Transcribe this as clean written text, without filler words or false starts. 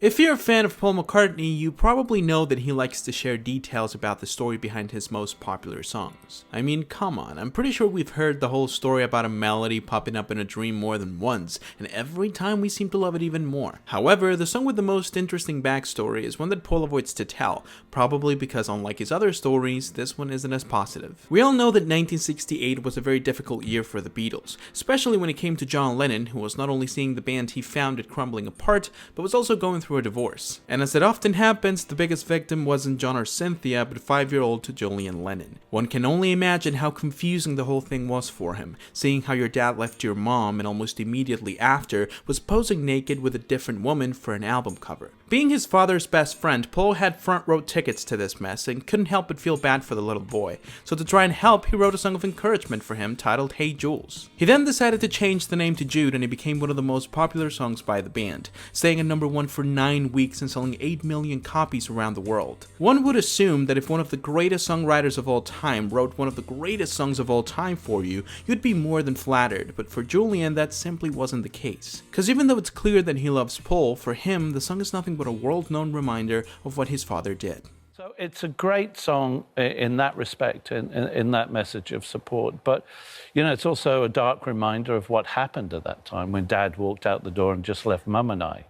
If you're a fan of Paul McCartney, you probably know that he likes to share details about the story behind his most popular songs. I mean, come on, I'm pretty sure we've heard the whole story about a melody popping up in a dream more than once, and every time we seem to love it even more. However, the song with the most interesting backstory is one that Paul avoids to tell, probably because unlike his other stories, this one isn't as positive. We all know that 1968 was a very difficult year for the Beatles, especially when it came to John Lennon, who was not only seeing the band he founded crumbling apart, but was also going through a divorce. And as it often happens, the biggest victim wasn't John or Cynthia, but 5-year-old Julian Lennon. One can only imagine how confusing the whole thing was for him, seeing how your dad left your mom and almost immediately after was posing naked with a different woman for an album cover. Being his father's best friend, Paul had front row tickets to this mess and couldn't help but feel bad for the little boy, so to try and help, he wrote a song of encouragement for him titled Hey Jude. He then decided to change the name to Jude, and it became one of the most popular songs by the band, staying at #1 for 9 weeks and selling 8 million copies around the world. One would assume that if one of the greatest songwriters of all time wrote one of the greatest songs of all time for you, you'd be more than flattered, but for Julian that simply wasn't the case. Cause even though it's clear that he loves Paul, for him the song is nothing but a world-known reminder of what his father did. So it's a great song in that respect, in that message of support. But, you know, it's also a dark reminder of what happened at that time when Dad walked out the door and just left Mum and I.